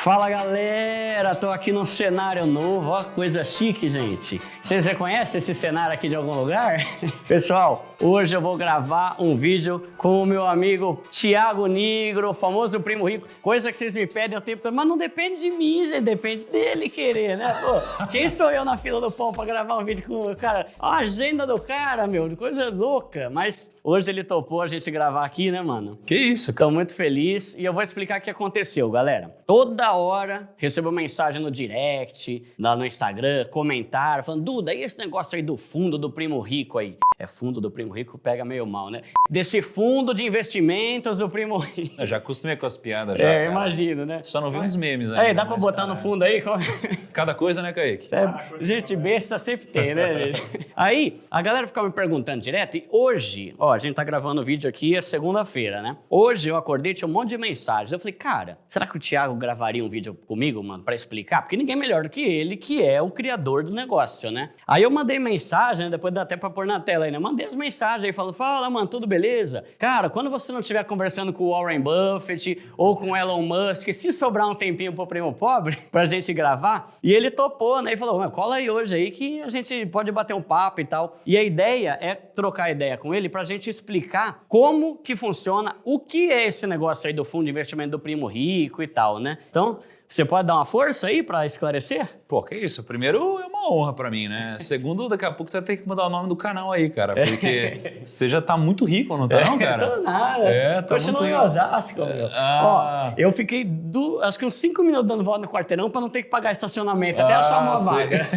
Fala galera, tô aqui num cenário novo, ó, coisa chique, gente. Vocês reconhecem esse cenário aqui de algum lugar? Pessoal, hoje eu vou gravar um vídeo com o meu amigo Thiago Nigro, o famoso Primo Rico. Coisa que vocês me pedem o tempo todo, mas não depende de mim, gente, depende dele querer, né? Pô, quem sou eu na fila do pão pra gravar um vídeo com o cara? A agenda do cara, meu, coisa louca. Mas hoje ele topou a gente gravar aqui, né, mano? Que isso, cara. Tô muito feliz e eu vou explicar o que aconteceu, galera. Toda hora recebo mensagem no direct, lá no Instagram, comentário, falando: Duda, e esse negócio aí do fundo do Primo Rico aí? É, fundo do Primo Rico pega meio mal, né? Desse fundo de investimentos do Primo Rico. Eu já acostumei com as piadas já. É, imagino, né? Só não vi uns memes ainda. Dá pra botar no fundo aí? Cada coisa, né, Kaique? Gente besta sempre tem, né, gente? Aí, a galera fica me perguntando direto, e hoje, ó, a gente tá gravando o vídeo aqui, é segunda-feira, né? Hoje eu acordei, tinha um monte de mensagens. Eu falei, cara, será que o Thiago gravaria um vídeo comigo, mano, pra explicar? Porque ninguém é melhor do que ele, que é o criador do negócio, né? Aí eu mandei mensagem, depois dá até pra pôr na tela aí, né? Mandei as mensagens aí, falando: fala, mano, tudo beleza? Cara, quando você não estiver conversando com o Warren Buffett ou com o Elon Musk, se sobrar um tempinho pro Primo Pobre pra gente gravar, e ele topou, né? E falou: cola aí hoje aí que a gente pode bater um papo e tal. E a ideia é trocar ideia com ele pra gente explicar como que funciona, o que é esse negócio aí do fundo de investimento do Primo Rico e tal, né? Então, você pode dar uma força aí pra esclarecer? Pô, que isso? Primeiro, é uma honra pra mim, né? Segundo, daqui a pouco você vai ter que mudar o nome do canal aí, cara. Porque você já tá muito rico, não tá não, cara? Tô nada. Tá Continua muito em Osasco, meu. Ó, eu fiquei, acho que uns 5 minutos dando volta no quarteirão pra não ter que pagar estacionamento, até achar uma vaga.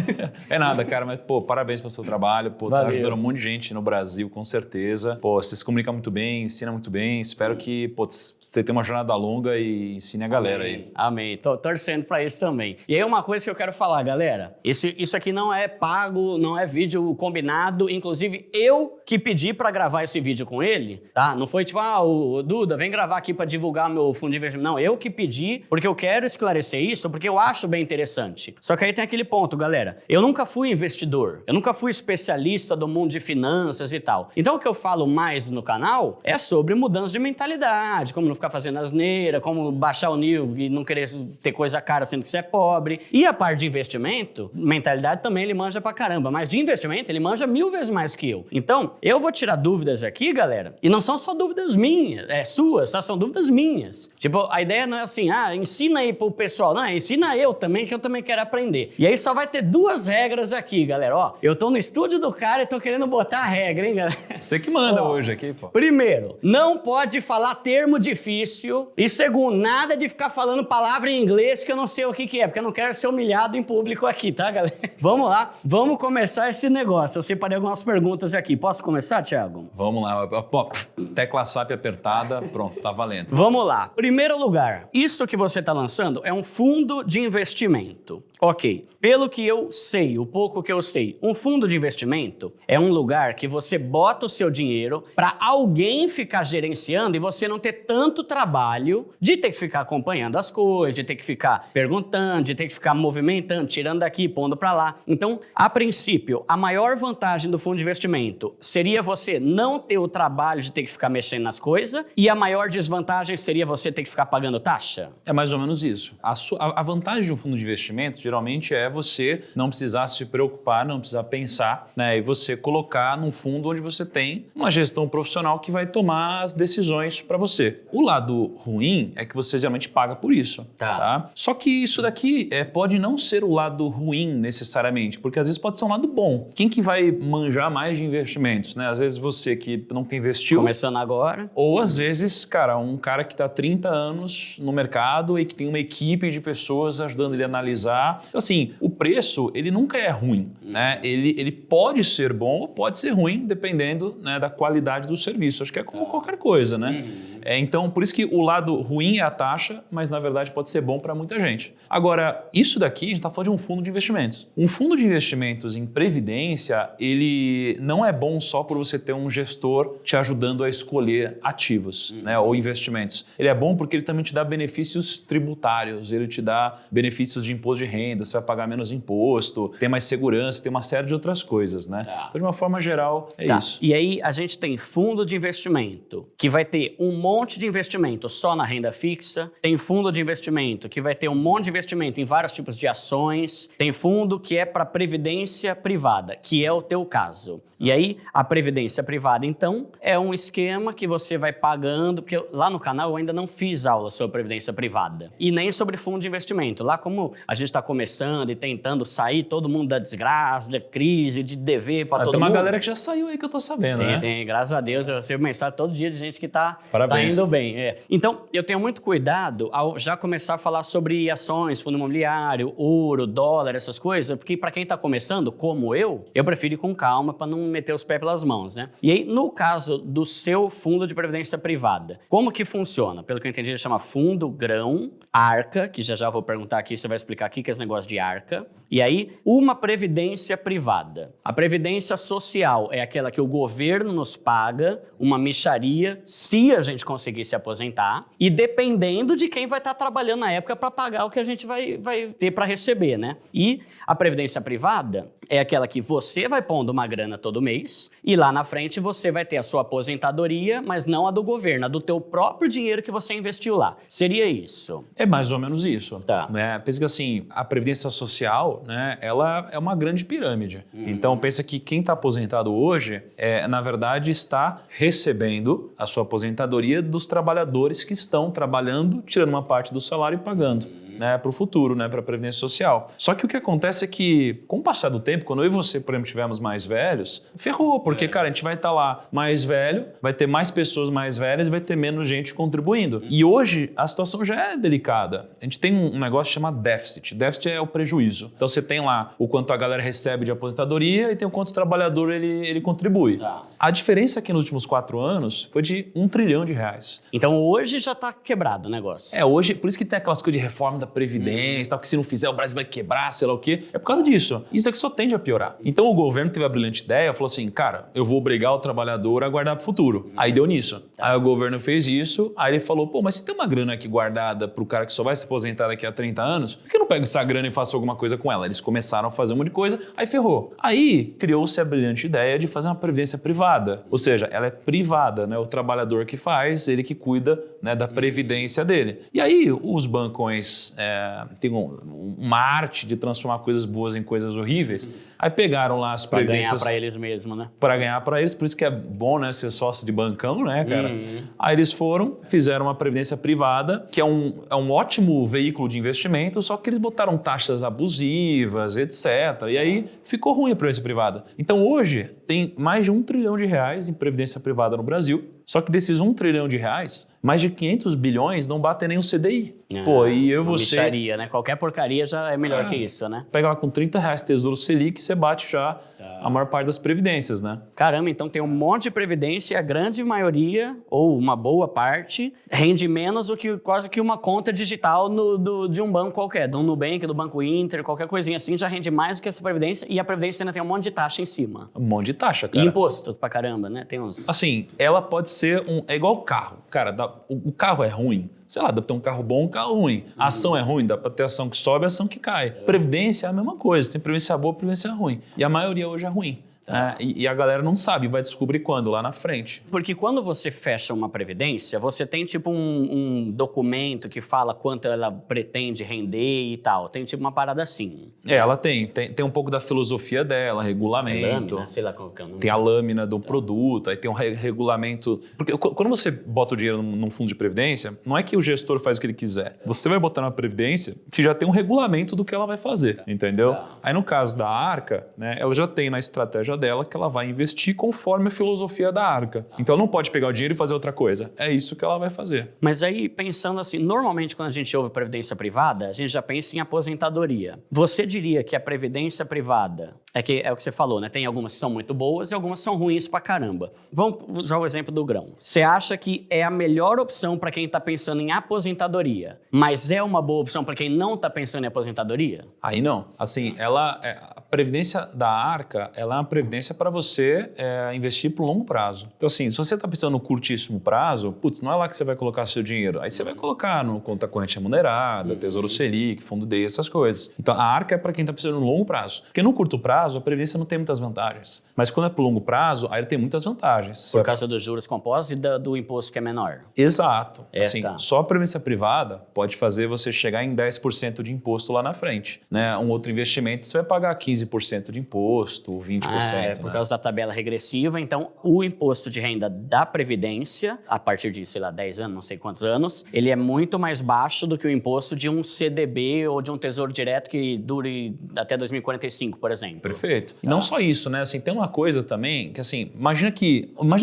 É nada, cara, mas, pô, parabéns pelo seu trabalho. Pô, tá ajudando um monte de gente no Brasil, com certeza. Pô, você se comunica muito bem, ensina muito bem. Espero que, pô, você tenha uma jornada longa e ensine a galera aí. Amém. Tô torcendo pra isso também. E aí, uma coisa que eu quero falar, galera. Isso aqui não é pago, não é vídeo combinado. Inclusive, eu que pedi pra gravar esse vídeo com ele, tá? Não foi tipo, o Duda, vem gravar aqui pra divulgar meu fundo de investimento. Não, eu que pedi, porque eu quero esclarecer isso, porque eu acho bem interessante. Só que aí tem aquele ponto, galera. Eu nunca fui investidor. Eu nunca fui especialista do mundo de finanças e tal. Então, o que eu falo mais no canal é sobre mudança de mentalidade, como não ficar fazendo asneira, como baixar o nível e não querer ter coisa cara sendo que você é pobre. E a parte de investimento, mentalidade também ele manja pra caramba, mas de investimento ele manja 1000 vezes mais que eu. Então, eu vou tirar dúvidas aqui, galera, e não são só dúvidas minhas, suas, tá? São dúvidas minhas. Tipo, a ideia não é assim, ensina aí pro pessoal. Não, ensina eu também, que eu também quero aprender. E aí só vai ter 2 regras aqui, galera. Ó, eu tô no estúdio do cara e tô querendo botar a regra, hein, galera? Você que manda hoje aqui, pô. Primeiro, não pode falar termo difícil. E segundo, nada de ficar falando palavra em inglês que eu não sei o que é, porque eu não quero ser humilhado em público aqui, tá, galera? Vamos lá, vamos começar esse negócio. Eu separei algumas perguntas aqui. Posso começar, Thiago? Vamos lá. Pô, tecla SAP apertada, pronto, tá valendo. Vamos lá. Primeiro lugar, isso que você está lançando é um fundo de investimento. Ok. Pelo que eu sei, o pouco que eu sei, um fundo de investimento é um lugar que você bota o seu dinheiro para alguém ficar gerenciando e você não ter tanto trabalho de ter que ficar acompanhando as coisas, de ter que ficar perguntando, de ter que ficar movimentando, tirando daqui, pondo para lá. Então, a princípio, a maior vantagem do fundo de investimento seria você não ter o trabalho de ter que ficar mexendo nas coisas, e a maior desvantagem seria você ter que ficar pagando taxa? É mais ou menos isso. A vantagem de um fundo de investimento, geralmente, é você não precisar se preocupar, não precisar pensar, né? E você colocar num fundo onde você tem uma gestão profissional que vai tomar as decisões para você. O lado ruim é que você geralmente paga por isso. Tá? Só que isso daqui pode não ser o lado ruim necessariamente, porque às vezes pode ser um lado bom. Quem que vai manjar mais de investimentos, né? Às vezes você que nunca investiu. Começando agora. Ou às vezes, cara, um cara que está há 30 anos no mercado e que tem uma equipe de pessoas ajudando ele a analisar. Então, assim, o preço, ele nunca é ruim, né? Ele pode ser bom ou pode ser ruim, dependendo, né, da qualidade do serviço. Acho que é como qualquer coisa, né? Então, por isso que o lado ruim é a taxa, mas na verdade pode ser bom para muita gente. Agora, isso daqui, a gente está falando de um fundo de investimentos. Um fundo de investimentos em previdência, ele não é bom só por você ter um gestor te ajudando a escolher ativos, né, ou investimentos. Ele é bom porque ele também te dá benefícios tributários, ele te dá benefícios de imposto de renda, você vai pagar menos imposto, tem mais segurança, tem uma série de outras coisas, né? Então, de uma forma geral, é isso. E aí, a gente tem fundo de investimento, que vai ter um monte monte de investimento só na renda fixa, tem fundo de investimento que vai ter um monte de investimento em vários tipos de ações, tem fundo que é para previdência privada, que é o teu caso. E aí, a previdência privada, então, é um esquema que você vai pagando, porque lá no canal eu ainda não fiz aula sobre previdência privada e nem sobre fundo de investimento. Lá, como a gente está começando e tentando sair todo mundo da desgraça, da crise, de dever para todo mundo. Tem uma galera que já saiu aí que eu tô sabendo, né? Tem, graças a Deus, eu recebo mensagem todo dia de gente que tá Parabéns. indo bem. Então, eu tenho muito cuidado ao já começar a falar sobre ações, fundo imobiliário, ouro, dólar, essas coisas, porque para quem tá começando, como eu prefiro ir com calma para não meter os pés pelas mãos, né? E aí, no caso do seu fundo de previdência privada, como que funciona? Pelo que eu entendi, ele chama fundo grão, arca, que já vou perguntar aqui, você vai explicar aqui que é esse negócio de arca. E aí, uma previdência privada. A previdência social é aquela que o governo nos paga, uma mixaria, se a gente conseguir se aposentar, e dependendo de quem vai estar trabalhando na época para pagar o que a gente vai ter para receber, né? E a previdência privada é aquela que você vai pondo uma grana todo mês e lá na frente você vai ter a sua aposentadoria, mas não a do governo, a do teu próprio dinheiro que você investiu lá. Seria isso? É mais ou menos isso. Tá. Né? Pensa que assim, a previdência social, né, ela é uma grande pirâmide. Então pensa que quem está aposentado hoje, na verdade, está recebendo a sua aposentadoria dos trabalhadores que estão trabalhando, tirando uma parte do salário e pagando. Né, para o futuro, né, para a Previdência Social. Só que o que acontece é que, com o passar do tempo, quando eu e você, por exemplo, estivermos mais velhos, ferrou, porque, cara, a gente vai estar lá mais velho, vai ter mais pessoas mais velhas e vai ter menos gente contribuindo. E hoje, a situação já é delicada. A gente tem um negócio chamado déficit. Déficit é o prejuízo. Então, você tem lá o quanto a galera recebe de aposentadoria e tem o quanto o trabalhador ele contribui. Tá. A diferença aqui nos últimos 4 anos foi de R$1 trilhão. Então, hoje já está quebrado o negócio. Hoje, por isso que tem aquelas coisas de reforma da Previdência, tal, que se não fizer o Brasil vai quebrar, sei lá o quê. É por causa disso. Isso aqui só tende a piorar. Então o governo teve a brilhante ideia, falou assim, cara, eu vou obrigar o trabalhador a guardar pro futuro. Aí deu nisso. Aí o governo fez isso, aí ele falou, pô, mas se tem uma grana aqui guardada pro cara que só vai se aposentar daqui a 30 anos, por que eu não pego essa grana e faço alguma coisa com ela? Eles começaram a fazer um monte de coisa, aí ferrou. Aí criou-se a brilhante ideia de fazer uma previdência privada. Ou seja, ela é privada, né? O trabalhador que faz, ele que cuida, né, da previdência dele. E aí os bancões tem uma arte de transformar coisas boas em coisas horríveis. Aí pegaram lá as previdências... Pra ganhar pra eles mesmo, né? Pra ganhar pra eles, por isso que é bom, né, ser sócio de bancão, né, cara? Aí eles fizeram uma previdência privada, que é um ótimo veículo de investimento, só que eles botaram taxas abusivas, etc. E aí ficou ruim a previdência privada. Então hoje tem mais de R$1 trilhão em previdência privada no Brasil, só que desses R$1 trilhão, mais de 500 bilhões não batem nem o CDI. Pô, e eu e você... Mixaria, né? Qualquer porcaria já é melhor que isso, né? Pega lá com R$30 Tesouro Selic, você bate já a maior parte das previdências, né? Caramba, então tem um monte de previdência e a grande maioria, ou uma boa parte, rende menos do que quase que uma conta digital de um banco qualquer, do Nubank, do Banco Inter, qualquer coisinha assim, já rende mais do que essa previdência e a previdência ainda tem um monte de taxa em cima. Um monte de taxa, cara. E imposto pra caramba, né? Tem uns... Assim, ela pode ser é igual o carro. Cara, o carro é ruim. Sei lá, dá pra ter um carro bom, um carro ruim. A ação é ruim, dá pra ter ação que sobe, ação que cai. Previdência é a mesma coisa. Tem previdência boa, previdência ruim. E a maioria hoje é ruim. E a galera não sabe, vai descobrir quando? Lá na frente. Porque quando você fecha uma previdência, você tem tipo um documento que fala quanto ela pretende render e tal. Tem tipo uma parada assim. Ela tem um pouco da filosofia dela, regulamento. Lâmina, sei lá qual que é o nome. Tem a lâmina do produto, aí tem um regulamento. Porque quando você bota o dinheiro num fundo de previdência, não é que o gestor faz o que ele quiser. Você vai botar na previdência que já tem um regulamento do que ela vai fazer, entendeu? Aí no caso da Arca, né, ela já tem na estratégia dela que ela vai investir conforme a filosofia da Arca. Então ela não pode pegar o dinheiro e fazer outra coisa. É isso que ela vai fazer. Mas aí, pensando assim, normalmente quando a gente ouve previdência privada, a gente já pensa em aposentadoria. Você diria que a previdência privada, é o que você falou, né? Tem algumas que são muito boas e algumas são ruins pra caramba. Vamos usar o exemplo do grão. Você acha que é a melhor opção para quem está pensando em aposentadoria, mas é uma boa opção para quem não está pensando em aposentadoria? Aí não. Assim, a previdência da Arca, ela é uma previdência para você investir por longo prazo. Então, assim, se você está pensando no curtíssimo prazo, putz, não é lá que você vai colocar seu dinheiro. Aí você vai colocar no conta corrente remunerada, Tesouro Selic, Fundo DI, essas coisas. Então, a Arca é para quem está pensando no longo prazo. Porque no curto prazo, prazo, a previdência não tem muitas vantagens. Mas quando é para longo prazo, aí ele tem muitas vantagens. Por causa dos juros compostos e do imposto que é menor. Exato. É, assim, tá. só a previdência privada pode fazer você chegar em 10% de imposto lá na frente. Né? Um outro investimento, você vai pagar 15% de imposto, 20%. Por causa da tabela regressiva. Então, o imposto de renda da Previdência, a partir de, 10 anos, não sei quantos anos, ele é muito mais baixo do que o imposto de um CDB ou de um Tesouro Direto que dure até 2045, por exemplo. Perfeito. E não só isso, né? Assim, tem uma coisa também que, assim, imagina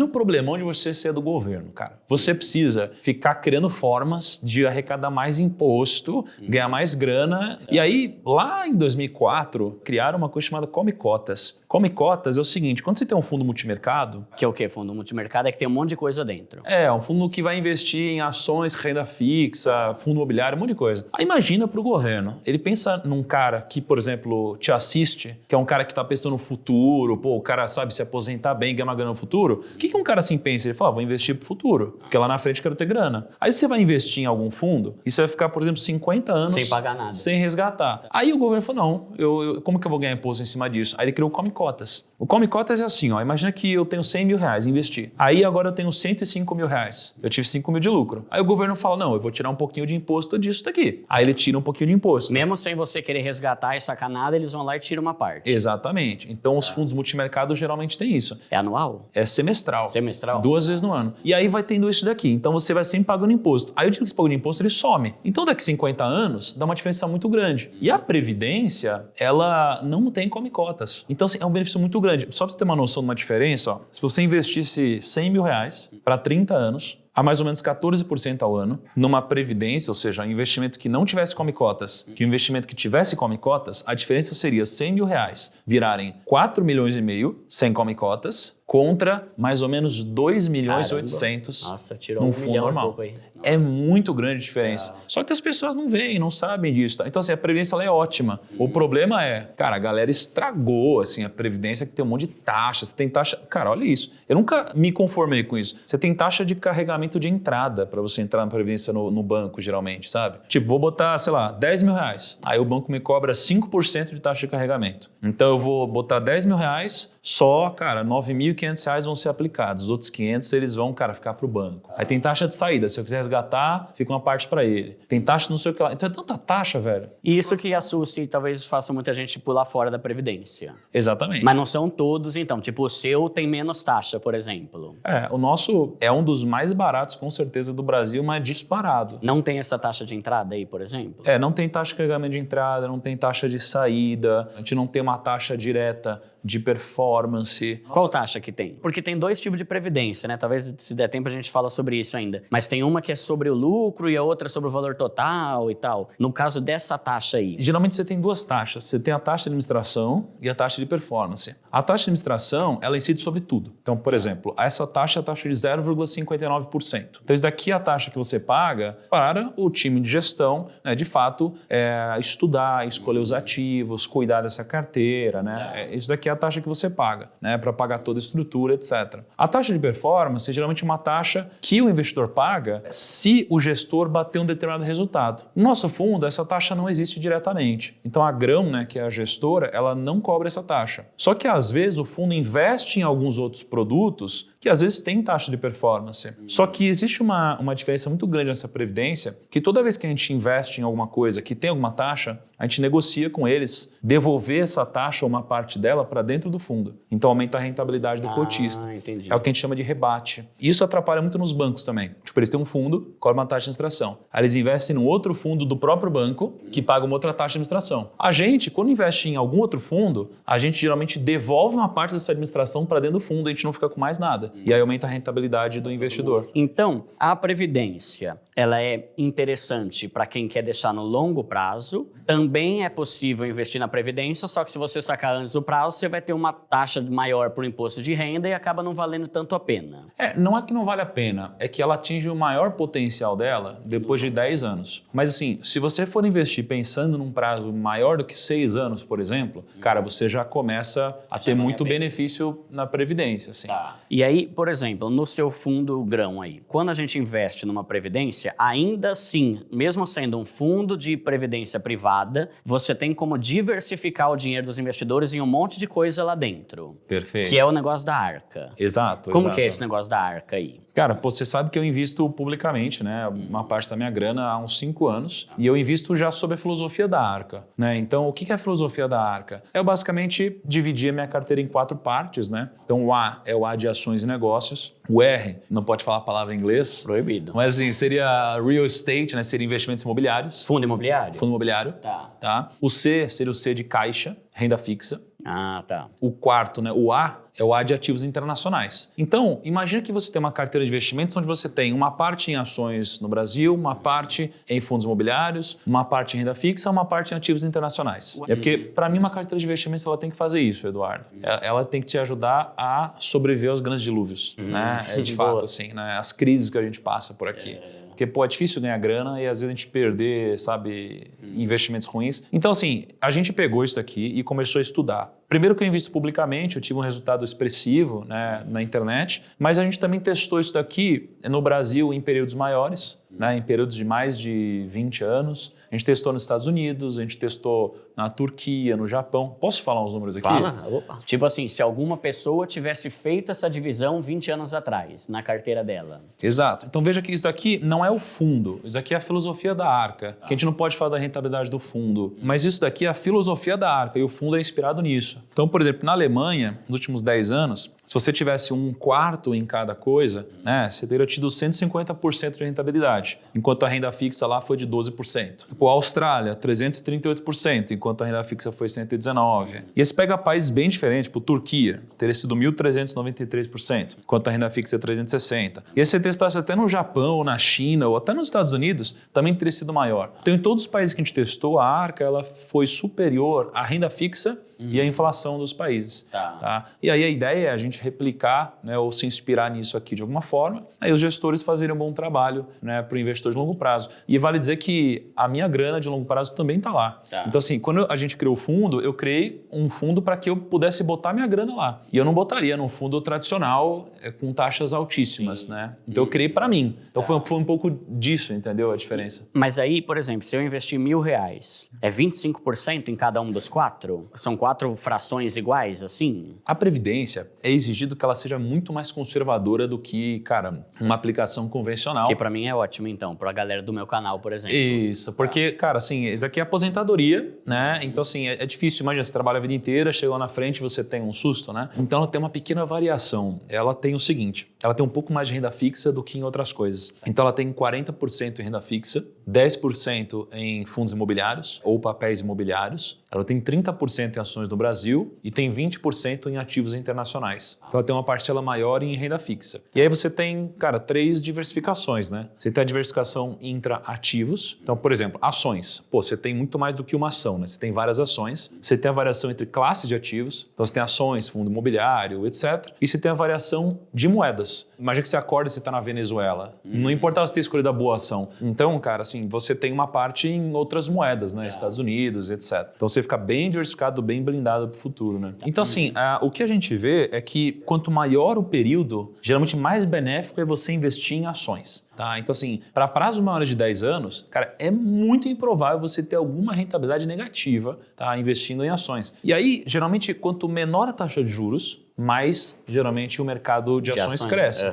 o problemão de você ser do governo, cara. Você precisa ficar criando formas de arrecadar mais imposto, ganhar mais grana. E aí, lá em 2004, criaram uma coisa chamada Come Cotas. Come Cotas é o seguinte, quando você tem um fundo multimercado... Que é o quê? Fundo multimercado é que tem um monte de coisa dentro. É um fundo que vai investir em ações, renda fixa, fundo imobiliário, um monte de coisa. Aí imagina para o governo, ele pensa num cara que, por exemplo, te assiste, que é um cara que está pensando no futuro, o cara sabe se aposentar bem, ganhar uma grana no futuro. O que um cara assim pensa? Ele fala, vou investir pro futuro, porque lá na frente eu quero ter grana. Aí você vai investir em algum fundo e você vai ficar, por exemplo, 50 anos... Sem pagar nada. Sem resgatar. Aí o governo falou, não, como que eu vou ganhar imposto em cima disso? Aí ele criou o Come Cotas. O Come Cotas é assim, ó, imagina que eu tenho 100 mil reais, investi. Aí agora eu tenho 105 mil reais. Eu tive 5 mil de lucro. Aí o governo fala, não, eu vou tirar um pouquinho de imposto disso daqui. Aí ele tira um pouquinho de imposto. Mesmo sem você querer resgatar e sacar nada, eles vão lá e tiram uma parte. Exatamente. Então os fundos multimercado geralmente tem isso. É anual? É semestral. Semestral? 2 vezes no ano. E aí vai tendo isso daqui. Então você vai sempre pagando imposto. Aí o dinheiro que você pagou de imposto, ele some. Então daqui 50 anos, dá uma diferença muito grande. E a Previdência, ela não tem Come Cotas. Então assim, é um benefício muito grande. Só para você ter uma noção de uma diferença, ó, se você investisse 100 mil reais para 30 anos, a mais ou menos 14% ao ano, numa previdência, ou seja, um investimento que não tivesse Come Cotas, que um investimento que tivesse Come Cotas, a diferença seria 100 mil reais virarem 4 milhões e meio sem Come Cotas, contra mais ou menos 2 milhões e 800 tirou num 1 fundo milhão normal. e pouco aí. É muito grande a diferença. Só que as pessoas não veem, não sabem disso. Então, assim, a Previdência ela é ótima. O problema é, cara, a galera estragou, assim, a Previdência que tem um monte de taxas. Você tem taxa... Cara, olha isso. Eu nunca me conformei com isso. Você tem taxa de carregamento de entrada para você entrar na Previdência no banco, geralmente, sabe? Tipo, vou botar, sei lá, 10 mil reais. Aí o banco me cobra 5% de taxa de carregamento. Então, eu vou botar 10 mil reais, só, cara, 9.500 reais vão ser aplicados. Os outros 500, eles vão, cara, ficar pro banco. Aí tem taxa de saída. Se eu quiser resgatar, fica uma parte para ele. Tem taxa não sei o que lá. Então é tanta taxa, velho. E isso que assusta e talvez faça muita gente pular fora da Previdência. Exatamente. Mas não são todos, então. Tipo, o seu tem menos taxa, por exemplo. O nosso é um dos mais baratos, com certeza, do Brasil, mas disparado. Não tem essa taxa de entrada aí, por exemplo? Não tem taxa de carregamento de entrada, não tem taxa de saída, a gente não tem uma taxa direta de performance. Qual taxa que tem? Porque tem 2 tipos de previdência, né? Talvez, se der tempo, a gente fala sobre isso ainda. Mas tem uma que é sobre o lucro e a outra sobre o valor total e tal. No caso dessa taxa aí. Geralmente você tem 2 taxas. Você tem a taxa de administração e a taxa de performance. A taxa de administração, ela incide sobre tudo. Então, por exemplo, essa taxa é a taxa de 0,59%. Então, isso daqui é a taxa que você paga para o time de gestão, né, de fato, estudar, escolher os ativos, cuidar dessa carteira, né? Isso daqui é a taxa que você paga, né, para pagar toda a estrutura, etc. A taxa de performance é geralmente uma taxa que o investidor paga se o gestor bater um determinado resultado. No nosso fundo, essa taxa não existe diretamente. Então a Grão, né, que é a gestora, ela não cobra essa taxa. Só que às vezes o fundo investe em alguns outros produtos que às vezes tem taxa de performance. Só que existe uma diferença muito grande nessa previdência, que toda vez que a gente investe em alguma coisa que tem alguma taxa, a gente negocia com eles devolver essa taxa ou uma parte dela para dentro do fundo. Então aumenta a rentabilidade do cotista. Entendi. É o que a gente chama de rebate. Isso atrapalha muito nos bancos também. Tipo, eles têm um fundo, cobra uma taxa de administração. Aí eles investem num outro fundo do próprio banco que paga uma outra taxa de administração. A gente, quando investe em algum outro fundo, a gente geralmente devolve uma parte dessa administração para dentro do fundo, a gente não fica com mais nada. E aí aumenta a rentabilidade do investidor. Então, a Previdência, ela é interessante para quem quer deixar no longo prazo. Também é possível investir na Previdência, só que se você sacar antes do prazo, você vai ter uma taxa maior por imposto de renda e acaba não valendo tanto a pena. Não é que não vale a pena, é que ela atinge o maior potencial dela depois de 10 anos. Mas assim, se você for investir pensando num prazo maior do que 6 anos, por exemplo, cara, você já começa a ter muito benefício na previdência. Assim. Tá. E aí, por exemplo, no seu fundo grão aí, quando a gente investe numa previdência, ainda assim, mesmo sendo um fundo de previdência privada, você tem como diversificar o dinheiro dos investidores em um monte de coisa lá dentro. Perfeito. Que é o negócio da Arca. Exato. Como que é esse negócio da Arca aí? Cara, você sabe que eu invisto publicamente, né? Uma parte da minha grana há uns 5 anos. E eu invisto já sob a filosofia da Arca, né? Então, o que é a filosofia da Arca? Eu basicamente dividi a minha carteira em 4 partes, né? Então, o A é o A de ações e negócios. O R, não pode falar a palavra em inglês. Proibido. Mas assim, seria real estate, né? Seria investimentos imobiliários. Fundo imobiliário? Fundo imobiliário. Tá. O C seria o C de caixa, renda fixa. Ah, tá. O quarto, né? O A é o A de ativos internacionais. Então, imagina que você tem uma carteira de investimentos onde você tem uma parte em ações no Brasil, uma parte em fundos imobiliários, uma parte em renda fixa, uma parte em ativos internacionais. É porque, para mim, uma carteira de investimentos ela tem que fazer isso, Eduardo. Ela tem que te ajudar a sobreviver aos grandes dilúvios, né? É de fato, assim, né? As crises que a gente passa por aqui. Porque, pô, é difícil ganhar grana e às vezes a gente perder, sabe, investimentos ruins. Então, assim, a gente pegou isso daqui e começou a estudar. Primeiro que eu invisto publicamente, eu tive um resultado expressivo, né, na internet, mas a gente também testou isso daqui no Brasil em períodos maiores, né, em períodos de mais de 20 anos. A gente testou nos Estados Unidos, a gente testou na Turquia, no Japão. Posso falar uns números aqui? Fala. Opa. Tipo assim, se alguma pessoa tivesse feito essa divisão 20 anos atrás, na carteira dela. Exato. Então veja que isso daqui não é o fundo, isso daqui é a filosofia da Arca, que a gente não pode falar da rentabilidade do fundo, mas isso daqui é a filosofia da Arca e o fundo é inspirado nisso. Então, por exemplo, na Alemanha, nos últimos 10 anos, se você tivesse 1/4 em cada coisa, né, você teria tido 150% de rentabilidade, enquanto a renda fixa lá foi de 12%. Pô, a Austrália, 338%, enquanto a renda fixa foi 119%. E esse pega países bem diferentes, tipo Turquia, teria sido 1.393%, enquanto a renda fixa é 360%. E se você testasse até no Japão, ou na China, ou até nos Estados Unidos, também teria sido maior. Então, em todos os países que a gente testou, a Arca ela foi superior à renda fixa e à inflação dos países. Tá? E aí a ideia é a gente replicar, né, ou se inspirar nisso aqui de alguma forma, aí os gestores fazerem um bom trabalho, né, para o investidor de longo prazo. E vale dizer que a minha grana de longo prazo também está lá. Então assim, quando a gente criou o fundo, eu criei um fundo para que eu pudesse botar minha grana lá. E eu não botaria num fundo tradicional com taxas altíssimas, né? Então eu criei para mim. Então foi um pouco disso, entendeu a diferença? Mas aí, por exemplo, se eu investir R$1.000, é 25% em cada um dos 4? São 4 frações iguais, assim? A Previdência é exigido que ela seja muito mais conservadora do que, cara, uma aplicação convencional. Que pra mim é ótimo, então, pra galera do meu canal, por exemplo. Isso, porque, cara, assim, isso aqui é aposentadoria, né? Então, assim, é difícil. Imagina, você trabalha a vida inteira, chega lá na frente você tem um susto, né? Então, ela tem uma pequena variação. Ela tem o seguinte, ela tem um pouco mais de renda fixa do que em outras coisas. Então, ela tem 40% em renda fixa, 10% em fundos imobiliários ou papéis imobiliários. Ela tem 30% em ações no Brasil e tem 20% em ativos internacionais. Então, ela tem uma parcela maior em renda fixa. E aí você tem, cara, 3 diversificações, né? Você tem a diversificação intra-ativos. Então, por exemplo, ações. Pô, você tem muito mais do que uma ação, né? Você tem várias ações. Você tem a variação entre classes de ativos. Então, você tem ações, fundo imobiliário, etc. E você tem a variação de moedas. Imagina que você acorda e você está na Venezuela. Não importa se ter escolhido a boa ação. Então, cara, assim, você tem uma parte em outras moedas, né? Estados Unidos, etc. Então, você fica bem diversificado, bem blindado para o futuro, né? Então, assim, o que a gente vê é que quanto maior o período, geralmente mais benéfico é você investir em ações. Tá? Então, assim, para prazos maiores de 10 anos, cara, é muito improvável você ter alguma rentabilidade negativa, tá, investindo em ações. E aí, geralmente, quanto menor a taxa de juros, mais, geralmente, o mercado de ações cresce.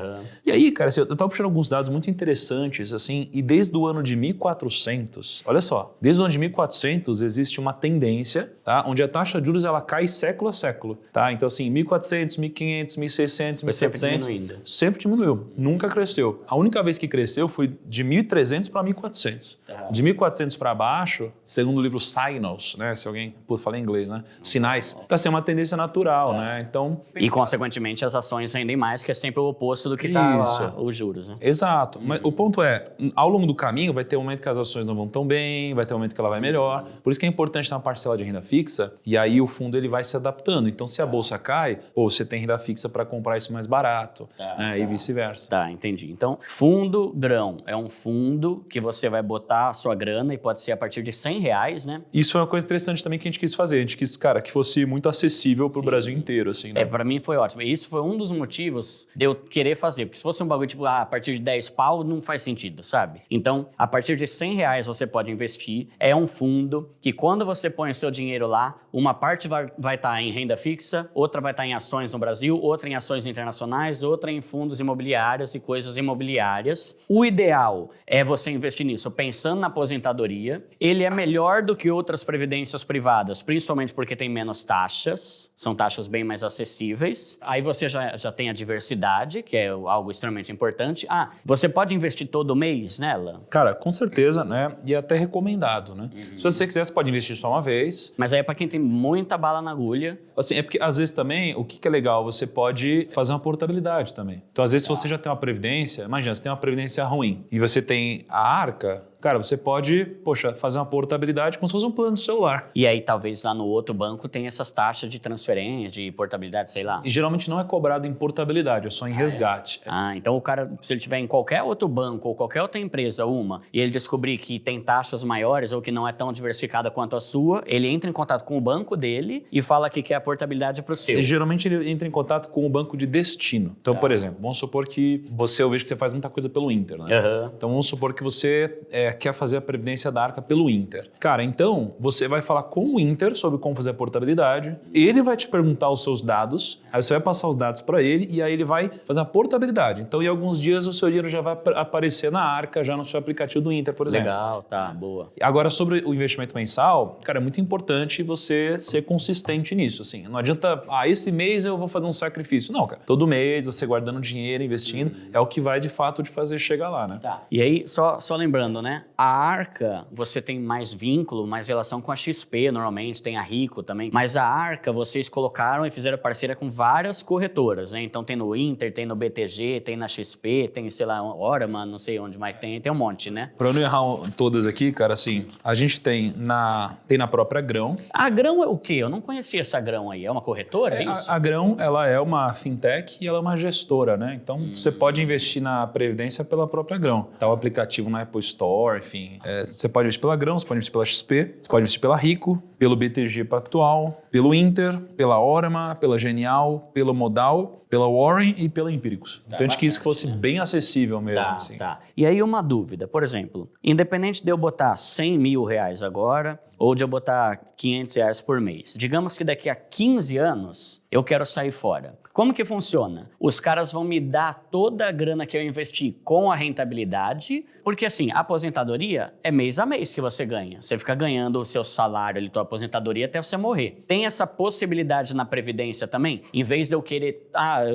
E aí, cara, assim, eu estava puxando alguns dados muito interessantes, assim, e desde o ano de 1400, olha só, desde o ano de 1400 existe uma tendência, tá, onde a taxa de juros ela cai século a século, tá? Então, assim, 1400, 1500, 1600, 1700, sempre diminuiu, nunca cresceu. A única vez que cresceu foi de 1.300 para 1.400. De 1.400 para baixo, segundo o livro Signals, né? Se alguém... Pô, falei em inglês, né? Sinais. Então, assim, é uma tendência natural, né? Então, E, consequentemente, as ações rendem mais, que é sempre o oposto do que tá os juros, né? Exato. Mas o ponto é, ao longo do caminho, vai ter um momento que as ações não vão tão bem, vai ter um momento que ela vai melhor. Por isso que é importante ter uma parcela de renda fixa, e aí o fundo ele vai se adaptando. Então, se a bolsa cai, você tem renda fixa para comprar isso mais barato, né? E vice-versa. Tá, entendi. Então, fundo grão é um fundo que você vai botar a sua grana e pode ser a partir de R$100, né? Isso é uma coisa interessante também que a gente quis fazer. A gente quis, cara, que fosse muito acessível pro Brasil inteiro, assim, né? Pra mim foi ótimo. E isso foi um dos motivos de eu querer fazer. Porque se fosse um bagulho tipo, a partir de 10 pau, não faz sentido, sabe? Então, a partir de R$100 você pode investir. É um fundo que quando você põe o seu dinheiro lá, uma parte vai estar em renda fixa, outra vai estar em ações no Brasil, outra em ações internacionais, outra em fundos imobiliários e coisas imobiliárias. O ideal é você investir nisso pensando na aposentadoria. Ele é melhor do que outras previdências privadas, principalmente porque tem menos taxas. São taxas bem mais acessíveis. Aí você já tem a diversidade, que é algo extremamente importante. Você pode investir todo mês nela? Cara, com certeza, né? E é até recomendado, né? Se você quiser, você pode investir só uma vez. Mas aí é para quem tem muita bala na agulha. Assim, é porque às vezes também, o que é legal, você pode fazer uma portabilidade também. Então, às vezes, se você já tem uma previdência, imagina, você tem uma previdência ruim e você tem a Arca, cara, você pode, fazer uma portabilidade como se fosse um plano de celular. E aí, talvez lá no outro banco tenha essas taxas de transferência, de portabilidade, sei lá. E geralmente não é cobrado em portabilidade, é só em resgate. Então o cara, se ele tiver em qualquer outro banco ou qualquer outra empresa, e ele descobrir que tem taxas maiores ou que não é tão diversificada quanto a sua, ele entra em contato com o banco dele e fala que quer a portabilidade para o seu. E geralmente ele entra em contato com o banco de destino. Então, por exemplo, vamos supor que eu vejo que você faz muita coisa pelo Inter, né? Então, vamos supor que você quer fazer a previdência da Arca pelo Inter. Cara, então, você vai falar com o Inter sobre como fazer a portabilidade, ele vai te perguntar os seus dados, aí você vai passar os dados para ele e aí ele vai fazer a portabilidade. Então, em alguns dias, o seu dinheiro já vai aparecer na Arca, já no seu aplicativo do Inter, por exemplo. Legal, tá, boa. Agora, sobre o investimento mensal, cara, é muito importante você ser consistente nisso, assim. Não adianta, esse mês eu vou fazer um sacrifício. Não, cara. Todo mês, você guardando dinheiro, investindo, é o que vai, de fato, te fazer chegar lá, né? Tá. E aí, só lembrando, né? A Arca, você tem mais vínculo, mais relação com a XP, normalmente, tem a Rico também. Mas a Arca, vocês colocaram e fizeram parceria com várias corretoras, né? Então tem no Inter, tem no BTG, tem na XP, tem, sei lá, Orama, não sei onde mais tem um monte, né? Pra não errar todas aqui, cara, assim, a gente tem na própria Grão. A Grão é o quê? Eu não conhecia essa Grão aí. É uma corretora, é isso? A Grão, ela é uma fintech e ela é uma gestora, né? Então, você pode investir na Previdência pela própria Grão. Tá o aplicativo na Apple Store, enfim. Você pode investir pela Grão, você pode investir pela XP, você pode investir pela Rico, pelo BTG Pactual, pelo Inter, pela Orama, pela Genial, pelo Modal, pela Warren e pela Empíricos. Então, a gente quis que fosse bem acessível mesmo. Assim. Tá. E aí, uma dúvida. Por exemplo, independente de eu botar R$100 mil agora ou de eu botar R$500 por mês, digamos que daqui a 15 anos eu quero sair fora. Como que funciona? Os caras vão me dar toda a grana que eu investi com a rentabilidade, porque assim, a aposentadoria é mês a mês que você ganha. Você fica ganhando o seu salário ali, tua aposentadoria até você morrer. Tem essa possibilidade na Previdência também? Em vez de eu querer,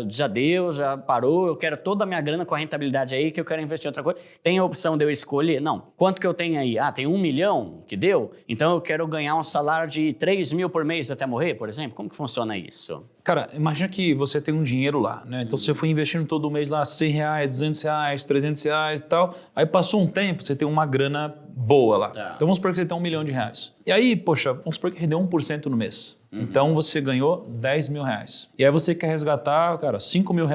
já deu, já parou, eu quero toda a minha grana com a rentabilidade aí que eu quero investir em outra coisa. Tem a opção de eu escolher? Não. Quanto que eu tenho aí? Tem 1 milhão que deu? Então eu quero ganhar um salário de 3 mil por mês até morrer, por exemplo? Como que funciona isso? Cara, imagina que você tem um dinheiro lá, né? Então, você foi investindo todo mês lá R$100, R$200, R$300 e tal. Aí passou um tempo, você tem uma grana boa lá. Então, vamos supor que você tem R$1 milhão. E aí, vamos supor que rendeu 1% no mês. Então, você ganhou R$10 mil. E aí, você quer resgatar, cara, R$5 mil.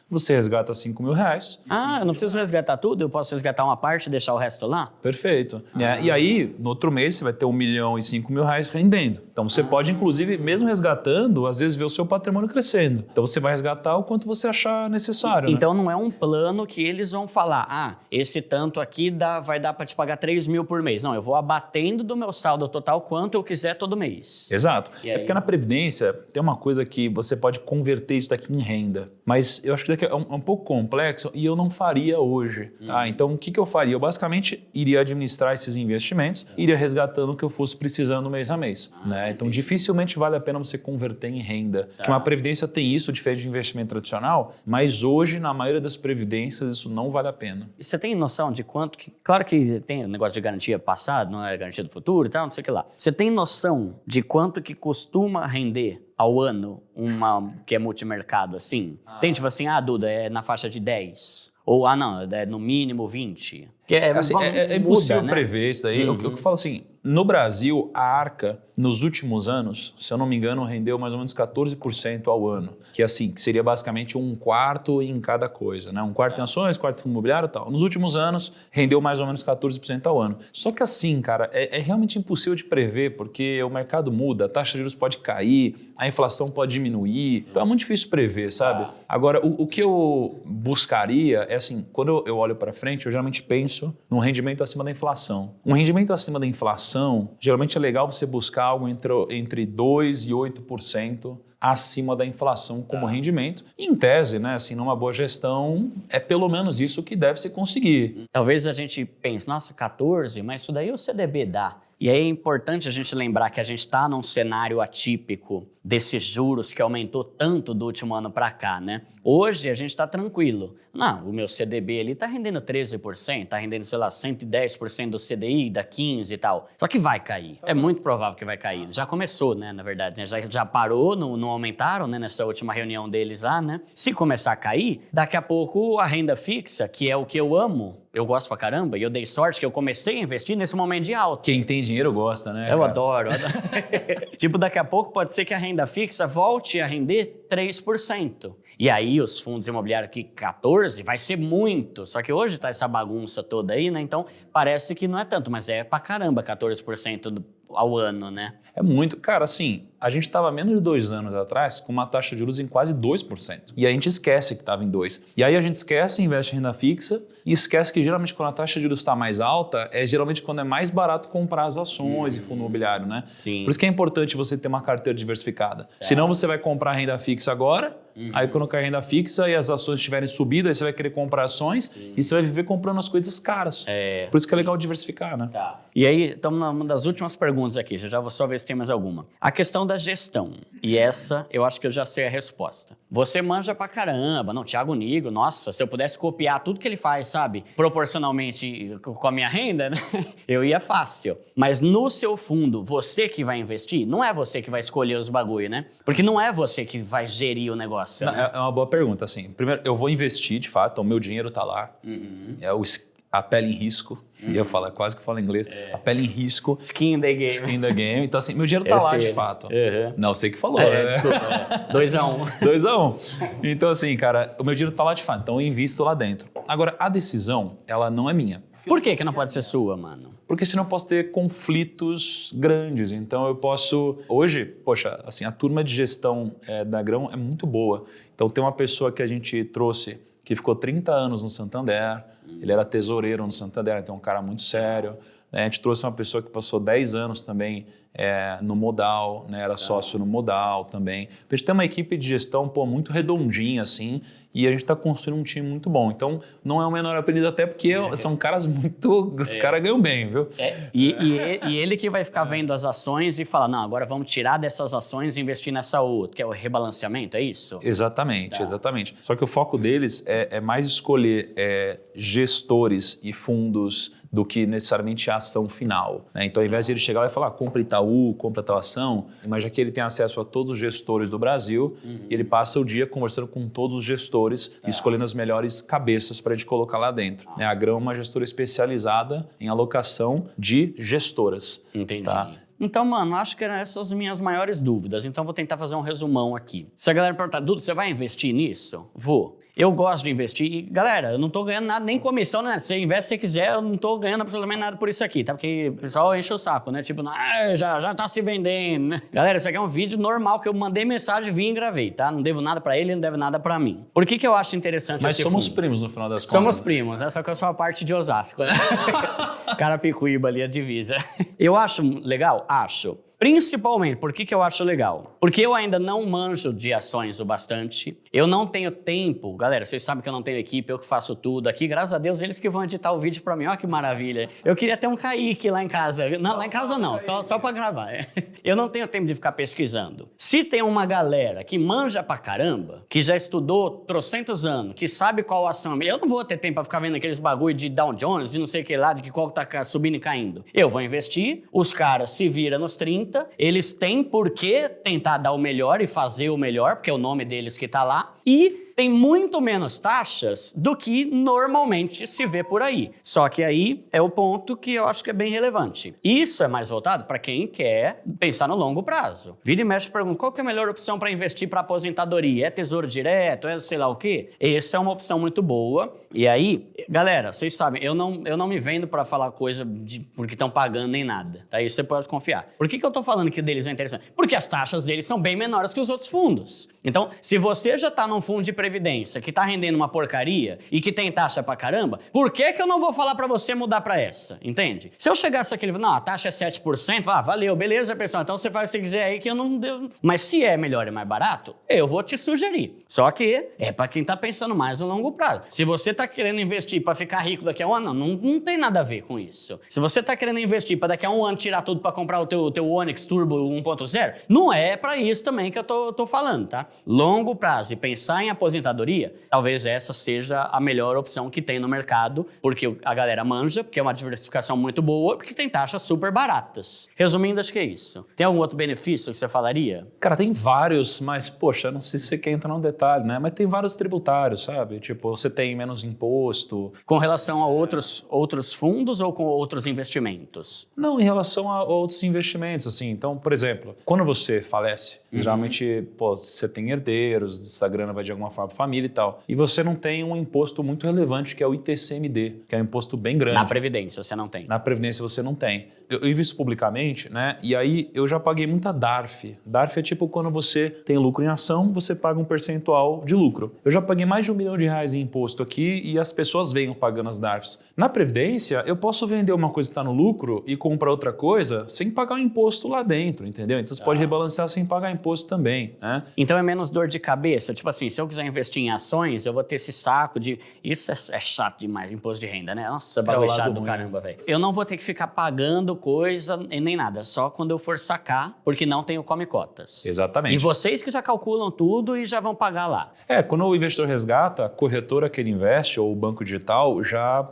Você resgata R$5 mil. Eu não preciso resgatar tudo? Eu posso resgatar uma parte e deixar o resto lá? Perfeito. E aí, no outro mês, você vai ter R$1.005.000 rendendo. Então, você pode, inclusive, mesmo resgatando, às vezes ver o seu patrimônio crescendo. Então, você vai resgatar o quanto você achar necessário. Então, não é um plano que eles vão falar, esse tanto aqui vai dar para te pagar 3 mil por mês. Não, eu vou abatendo do meu saldo total quanto eu quiser todo mês. Exato. Porque na Previdência tem uma coisa que você pode converter isso daqui em renda. Mas eu acho que é um pouco complexo e eu não faria hoje. Tá? Então, o que eu faria? Eu basicamente iria administrar esses investimentos, iria resgatando o que eu fosse precisando mês a mês. Né? Então, dificilmente vale a pena você converter em renda. Porque uma Previdência tem isso, diferente de investimento tradicional, mas hoje, na maioria das Previdências, isso não vale a pena. E você tem noção de quanto que... Claro que tem o negócio de garantia passado, não é garantia do futuro e tal, não sei o que lá. Você tem noção de quanto que costuma render ao ano uma que é multimercado assim? Tem tipo assim, Duda, é na faixa de 10? Ou, não, é no mínimo 20? Que Assim, é impossível muda, né? prever isso daí. O que eu falo assim, no Brasil, a Arca, nos últimos anos, se eu não me engano, rendeu mais ou menos 14% ao ano. Que assim, que seria basicamente um quarto em cada coisa, né? Um quarto em ações, quarto em fundo imobiliário e tal. Nos últimos anos, rendeu mais ou menos 14% ao ano. Só que assim, cara, é realmente impossível de prever, porque o mercado muda, a taxa de juros pode cair, a inflação pode diminuir. Então é muito difícil prever, sabe? Agora, o que eu buscaria é assim, quando eu olho para frente, eu geralmente penso num rendimento acima da inflação. Um rendimento acima da inflação, geralmente é legal você buscar algo entre 2% e 8% acima da inflação como rendimento. E, em tese, né, assim, numa boa gestão, é pelo menos isso que deve se conseguir. Talvez a gente pense, nossa, 14, mas isso daí o CDB dá. E aí é importante a gente lembrar que a gente está num cenário atípico desses juros que aumentou tanto do último ano para cá, né? Hoje a gente está tranquilo. Não, o meu CDB ali está rendendo 13%, está rendendo, sei lá, 110% do CDI, da 15% e tal. Só que vai cair. É muito provável que vai cair. Já começou, né, na verdade. Né? Já parou, não aumentaram, né, nessa última reunião deles lá, né? Se começar a cair, daqui a pouco a renda fixa, que é o que eu amo, eu gosto pra caramba, e eu dei sorte que eu comecei a investir nesse momento de alta. Quem tem dinheiro gosta, né? Eu adoro. Tipo, daqui a pouco pode ser que a renda fixa volte a render 3%. E aí os fundos imobiliários aqui, 14%, vai ser muito. Só que hoje tá essa bagunça toda aí, né? Então parece que não é tanto, mas é pra caramba 14% ao ano, né? É muito. Cara, assim, a gente estava menos de 2 anos atrás com uma taxa de juros em quase 2%. E a gente esquece que estava em 2%. E aí a gente esquece, investe em renda fixa e esquece que geralmente quando a taxa de juros está mais alta, é geralmente quando é mais barato comprar as ações e fundo imobiliário, né? Sim. Por isso que é importante você ter uma carteira diversificada. Senão você vai comprar renda fixa agora, aí quando cair renda fixa e as ações estiverem subidas, aí você vai querer comprar ações e você vai viver comprando as coisas caras. Por isso que é legal diversificar, né? Tá. E aí, estamos numa das últimas perguntas aqui, já vou só ver se tem mais alguma. A questão da gestão, e essa eu acho que eu já sei a resposta. Você manja pra caramba, não, Thiago Nigro, nossa, se eu pudesse copiar tudo que ele faz, sabe, proporcionalmente com a minha renda, né? Eu ia fácil. Mas no seu fundo, você que vai investir, não é você que vai escolher os bagulho, né? Porque não é você que vai gerir o negócio. Não, né? é uma boa pergunta, assim. Primeiro, eu vou investir, de fato, o meu dinheiro tá lá. A pele em risco. Eu falo, quase que eu falo inglês. A pele em risco. Skin in the game. Skin in the game. Então, assim, meu dinheiro tá lá, de fato. Não, sei que falou, né? Desculpa, 2-1. 2-1. Então, assim, cara, o meu dinheiro tá lá de fato. Então, eu invisto lá dentro. Agora, a decisão, ela não é minha. Por que não pode ser sua, mano? Porque senão eu posso ter conflitos grandes. Então eu posso... Hoje, poxa, assim, a turma de gestão da Grão é muito boa. Então tem uma pessoa que a gente trouxe que ficou 30 anos no Santander. Ele era tesoureiro no Santander, então é um cara muito sério. A gente trouxe uma pessoa que passou 10 anos também no Modal, né? Era sócio no Modal também. Então a gente tem uma equipe de gestão muito redondinha assim, e a gente está construindo um time muito bom. Então não é o menor aprendiz, até porque são caras muito... Os caras ganham bem, viu? E ele que vai ficar vendo as ações e falar, não, agora vamos tirar dessas ações e investir nessa outra, que é o rebalanceamento, é isso? Exatamente, exatamente. Só que o foco deles é mais escolher gestores e fundos do que necessariamente a ação final, né? Então, ao invés de ele chegar e falar, compra Itaú, compra tal ação, mas já que ele tem acesso a todos os gestores do Brasil, ele passa o dia conversando com todos os gestores e escolhendo as melhores cabeças para a gente colocar lá dentro. A Grão é uma gestora especializada em alocação de gestoras. Entendi. Tá? Então, mano, acho que eram essas as minhas maiores dúvidas. Então, vou tentar fazer um resumão aqui. Se a galera perguntar, Dudu, você vai investir nisso? Vou. Eu gosto de investir e, galera, eu não tô ganhando nada, nem comissão, né? Você investe se quiser, eu não tô ganhando absolutamente nada por isso aqui, tá? Porque o pessoal enche o saco, né? Tipo, já tá se vendendo, né? Galera, isso aqui é um vídeo normal que eu mandei mensagem, vim e gravei, tá? Não devo nada pra ele, não deve nada pra mim. Por que eu acho interessante Mas esse somos fundo? primos no final das contas. Somos primos, né? Só que eu sou a parte de Osasco, né? Carapicuíba ali, a divisa. Eu acho legal? Acho. Principalmente, por que eu acho legal? Porque eu ainda não manjo de ações o bastante. Eu não tenho tempo. Galera, vocês sabem que eu não tenho equipe, eu que faço tudo aqui. Graças a Deus, eles que vão editar o vídeo pra mim. Olha que maravilha. Eu queria ter um Kaique lá em casa. Não, lá em casa não, só pra gravar. eu não tenho tempo de ficar pesquisando. Se tem uma galera que manja pra caramba, que já estudou trocentos anos, que sabe qual ação, eu não vou ter tempo pra ficar vendo aqueles bagulho de Dow Jones, de não sei o que lá, de que qual tá subindo e caindo. Eu vou investir, os caras se viram nos 30, eles têm por que tentar dar o melhor e fazer o melhor, porque é o nome deles que tá lá, e tem muito menos taxas do que normalmente se vê por aí. Só que aí é o ponto que eu acho que é bem relevante. Isso é mais voltado para quem quer pensar no longo prazo. Vira e mexe e pergunta, qual que é a melhor opção para investir para aposentadoria? É tesouro direto? É sei lá o quê? Essa é uma opção muito boa. E aí, galera, vocês sabem, eu não me vendo para falar coisa porque estão pagando nem nada. Tá? Isso você pode confiar. Por que eu tô falando que o deles é interessante? Porque as taxas deles são bem menores que os outros fundos. Então, se você já tá num fundo de previdência que tá rendendo uma porcaria e que tem taxa pra caramba, por que eu não vou falar pra você mudar pra essa? Entende? Se eu chegasse aqui e não, a taxa é 7%, valeu, beleza, pessoal, então você faz o que você quiser aí que eu não... Mas se é melhor e mais barato, eu vou te sugerir. Só que é pra quem tá pensando mais no longo prazo. Se você tá querendo investir pra ficar rico daqui a um ano, não tem nada a ver com isso. Se você tá querendo investir pra daqui a um ano tirar tudo pra comprar o teu Onix Turbo 1.0, não é pra isso também que eu tô falando, tá? Longo prazo e pensar em aposentadoria, talvez essa seja a melhor opção que tem no mercado, porque a galera manja, porque é uma diversificação muito boa, porque tem taxas super baratas. Resumindo, acho que é isso. Tem algum outro benefício que você falaria? Cara, tem vários, mas, poxa, não sei se você quer entrar no detalhe, né? Mas tem vários tributários, sabe? Tipo, você tem menos imposto. Com relação a outros fundos ou com outros investimentos? Não, em relação a outros investimentos, assim. Então, por exemplo, quando você falece, geralmente, pô, você tem herdeiros, essa grana vai de alguma forma para família e tal. E você não tem um imposto muito relevante, que é o ITCMD, que é um imposto bem grande. Na Previdência você não tem. Na Previdência você não tem. Eu invisto publicamente, né? E aí eu já paguei muita DARF. DARF é tipo quando você tem lucro em ação, você paga um percentual de lucro. Eu já paguei mais de R$1 milhão em imposto aqui e as pessoas venham pagando as DARFs. Na Previdência, eu posso vender uma coisa que está no lucro e comprar outra coisa sem pagar o imposto lá dentro, entendeu? Então você pode rebalancear sem pagar imposto também, né? Então é menos dor de cabeça. Tipo assim, se eu quiser investir em ações, eu vou ter esse saco de... Isso é chato demais, imposto de renda, né? Nossa, bagulho chato do caramba, velho. Eu não vou ter que ficar pagando coisa e nem nada, só quando eu for sacar, porque não tem o come cotas. Exatamente. E vocês que já calculam tudo e já vão pagar lá. Quando o investidor resgata, a corretora que ele investe ou o banco digital já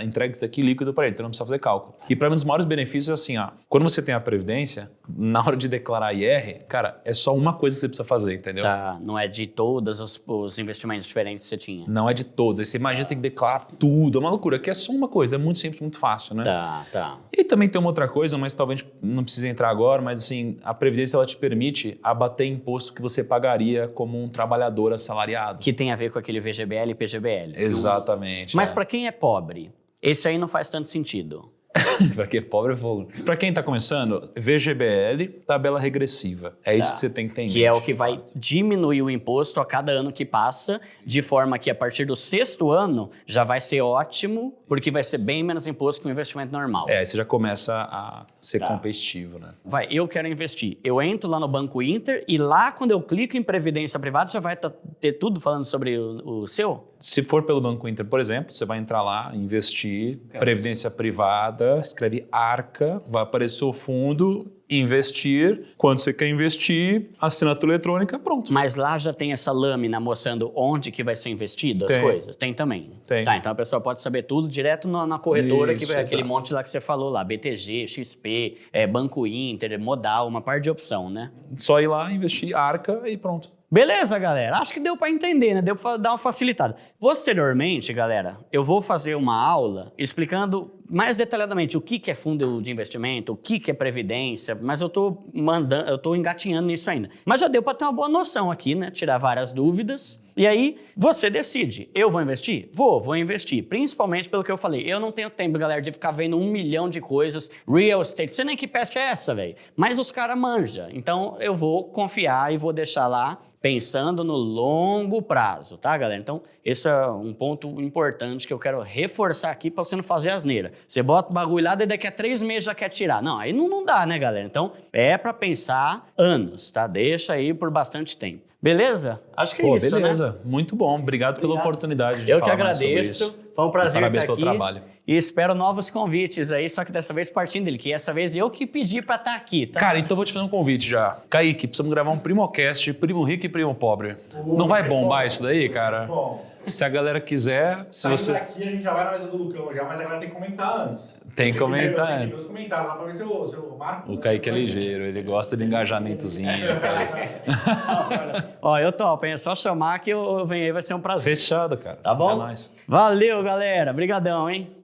entrega isso aqui líquido para ele, então não precisa fazer cálculo. E para mim, um dos maiores benefícios é assim, quando você tem a Previdência, na hora de declarar IR, cara, é só uma coisa que você precisa fazer, entendeu? Tá, não é de todos os investimentos diferentes que você tinha. Não é de todos. Aí você imagina tem que declarar tudo. É uma loucura. Aqui é só uma coisa. É muito simples, muito fácil, né? Tá. E também tem uma outra coisa, mas talvez não precise entrar agora, mas assim, a Previdência ela te permite abater imposto que você pagaria como um trabalhador assalariado. Que tem a ver com aquele VGBL e PGBL. Exatamente. Mas para quem é pobre, esse aí não faz tanto sentido. Para quem é pobre é fogo. Para quem está começando, VGBL, tabela regressiva. É isso que você tem que ter em mente. Que é o que vai diminuir o imposto a cada ano que passa, de forma que a partir do 6º ano já vai ser ótimo, porque vai ser bem menos imposto que um investimento normal. Aí você já começa a ser competitivo, né? Eu quero investir. Eu entro lá no Banco Inter e lá quando eu clico em Previdência Privada já vai ter tudo falando sobre o seu? Se for pelo Banco Inter, por exemplo, você vai entrar lá, investir, Previdência Privada, escreve ARCA, vai aparecer o fundo, investir, quando você quer investir, assinatura eletrônica, pronto. Mas lá já tem essa lâmina mostrando onde que vai ser investido as coisas? Tem também? Tem. Tá, então a pessoa pode saber tudo direto na corretora, Isso, que vai aquele exato. monte lá que você falou lá, BTG, XP, Banco Inter, Modal, uma par de opção, né? Só ir lá, investir, ARCA e pronto. Beleza, galera? Acho que deu para entender, né? Deu para dar uma facilitada. Posteriormente, galera, eu vou fazer uma aula explicando mais detalhadamente o que é fundo de investimento, o que é previdência, mas eu tô engatinhando nisso ainda. Mas já deu para ter uma boa noção aqui, né? Tirar várias dúvidas. E aí, você decide. Eu vou investir? Vou investir. Principalmente pelo que eu falei. Eu não tenho tempo, galera, de ficar vendo 1 milhão de coisas. Real estate. Você nem que peste é essa, velho. Mas os caras manjam. Então, eu vou confiar e vou deixar lá pensando no longo prazo, tá, galera? Então, esse é um ponto importante que eu quero reforçar aqui para você não fazer asneira. Você bota o bagulho lá, daí daqui a 3 meses já quer tirar. Não, aí não dá, né, galera? Então, é para pensar anos, tá? Deixa aí por bastante tempo. Beleza? Acho que é Pô, isso, beleza. né? Muito bom. Obrigado pela oportunidade de Eu que falar mais sobre agradeço. isso. Foi um prazer Parabéns estar pelo aqui. trabalho. E espero novos convites aí, só que dessa vez partindo dele, que dessa vez eu que pedi pra estar aqui, tá? Cara, então vou te fazer um convite já. Kaique, precisamos gravar um Primocast, Primo Rico e Primo Pobre. Não vai bombar isso daí, cara? Bom, Se a galera quiser, se saindo você... daqui a gente já vai na mesa do Lucão já, mas a galera tem que comentar antes. Tem que comentar Tem que antes. ver os comentários lá pra ver se eu marco. O Kaique é ligeiro, ele gosta de engajamentozinho. Kaique. Ó, eu topo, hein? É só chamar que eu venho aí, vai ser um prazer. Fechado, cara. Tá bom? É nóis. Valeu, galera. Obrigadão, hein?